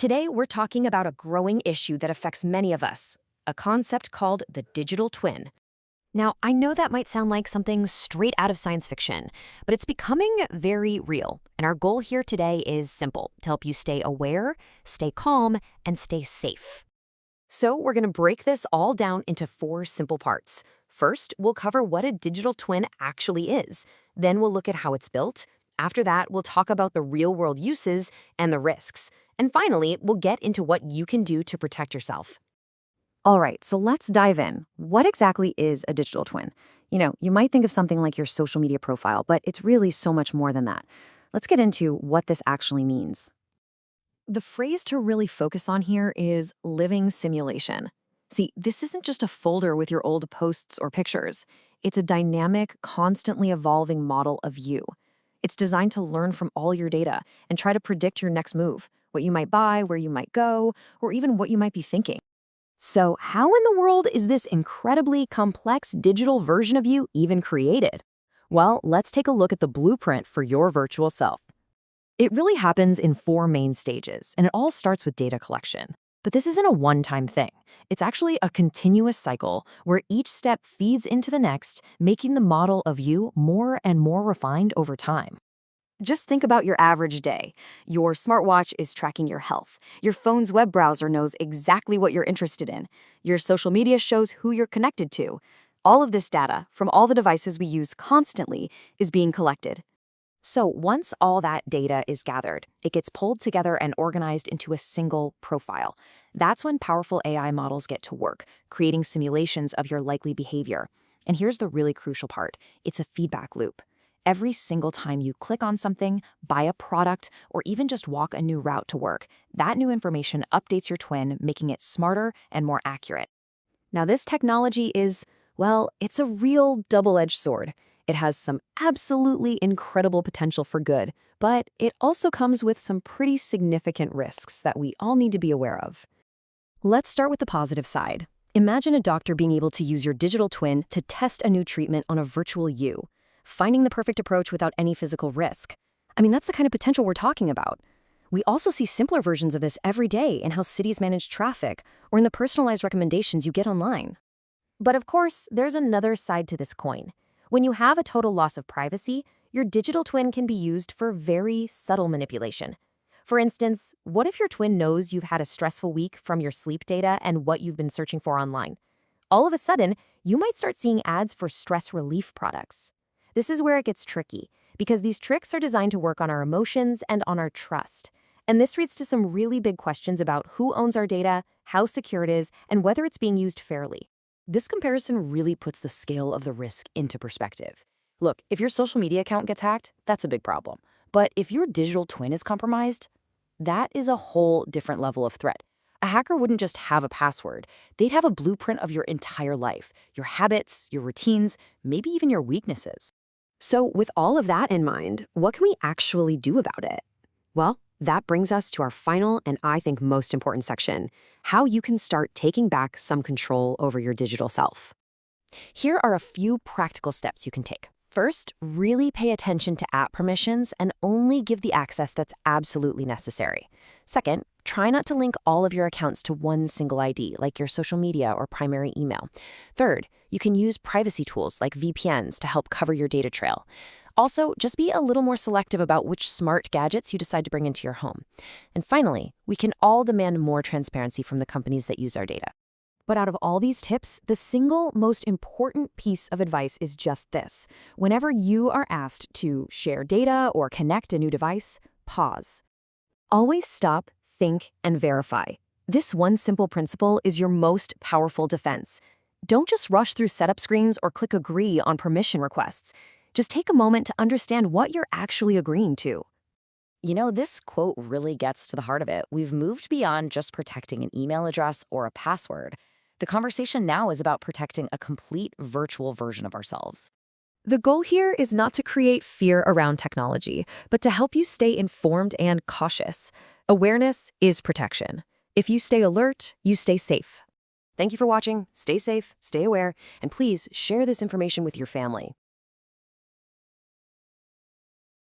Today, we're talking about a growing issue that affects many of us, a concept called the digital twin. Now, I know that might sound like something straight out of science fiction, but it's becoming very real. And our goal here today is simple: to help you stay aware, stay calm, and stay safe. So, we're going to break this all down into four simple parts. First, we'll cover what a digital twin actually is. Then, we'll look at how it's built. After that, we'll talk about the real-world uses and the risks. And finally, we'll get into what you can do to protect yourself. All right, so let's dive in. What exactly is a digital twin? You might think of something like your social media profile, but it's really so much more than that. Let's get into what this actually means. The phrase to really focus on here is living simulation. See, this isn't just a folder with your old posts or pictures. It's a dynamic, constantly evolving model of you. It's designed to learn from all your data and try to predict your next move, what you might buy, where you might go, or even what you might be thinking. So how in the world is this incredibly complex digital version of you even created? Well, let's take a look at the blueprint for your virtual self. It really happens in four main stages, and it all starts with data collection. But this isn't a one-time thing. It's actually a continuous cycle where each step feeds into the next, making the model of you more and more refined over time. Just think about your average day. Your smartwatch is tracking your health. Your phone's web browser knows exactly what you're interested in. Your social media shows who you're connected to. All of this data, from all the devices we use constantly, is being collected. So once all that data is gathered, it gets pulled together and organized into a single profile. That's when powerful AI models get to work, creating simulations of your likely behavior. And here's the really crucial part. It's a feedback loop. Every single time you click on something, buy a product, or even just walk a new route to work, that new information updates your twin, making it smarter and more accurate. Now, this technology is, well, it's a real double-edged sword. It has some absolutely incredible potential for good, but it also comes with some pretty significant risks that we all need to be aware of. Let's start with the positive side. Imagine a doctor being able to use your digital twin to test a new treatment on a virtual you, finding the perfect approach without any physical risk. I mean, that's the kind of potential we're talking about. We also see simpler versions of this every day in how cities manage traffic or in the personalized recommendations you get online. But of course, there's another side to this coin. When you have a total loss of privacy, your digital twin can be used for very subtle manipulation. For instance, what if your twin knows you've had a stressful week from your sleep data and what you've been searching for online? All of a sudden, you might start seeing ads for stress relief products. This is where it gets tricky, because these tricks are designed to work on our emotions and on our trust. And this leads to some really big questions about who owns our data, how secure it is, and whether it's being used fairly. This comparison really puts the scale of the risk into perspective. Look, if your social media account gets hacked, that's a big problem. But if your digital twin is compromised, that is a whole different level of threat. A hacker wouldn't just have a password. They'd have a blueprint of your entire life, your habits, your routines, maybe even your weaknesses. So with all of that in mind, what can we actually do about it? Well, that brings us to our final and I think most important section: how you can start taking back some control over your digital self. Here are a few practical steps you can take. First, really pay attention to app permissions and only give the access that's absolutely necessary. Second, try not to link all of your accounts to one single ID, like your social media or primary email. Third, you can use privacy tools like VPNs to help cover your data trail. Also, just be a little more selective about which smart gadgets you decide to bring into your home. And finally, we can all demand more transparency from the companies that use our data. But out of all these tips, the single most important piece of advice is just this. Whenever you are asked to share data or connect a new device, pause. Always stop, think, and verify. This one simple principle is your most powerful defense. Don't just rush through setup screens or click agree on permission requests. Just take a moment to understand what you're actually agreeing to. This quote really gets to the heart of it. We've moved beyond just protecting an email address or a password. The conversation now is about protecting a complete virtual version of ourselves. The goal here is not to create fear around technology, but to help you stay informed and cautious. Awareness is protection. If you stay alert, you stay safe. Thank you for watching. Stay safe, stay aware, and please share this information with your family.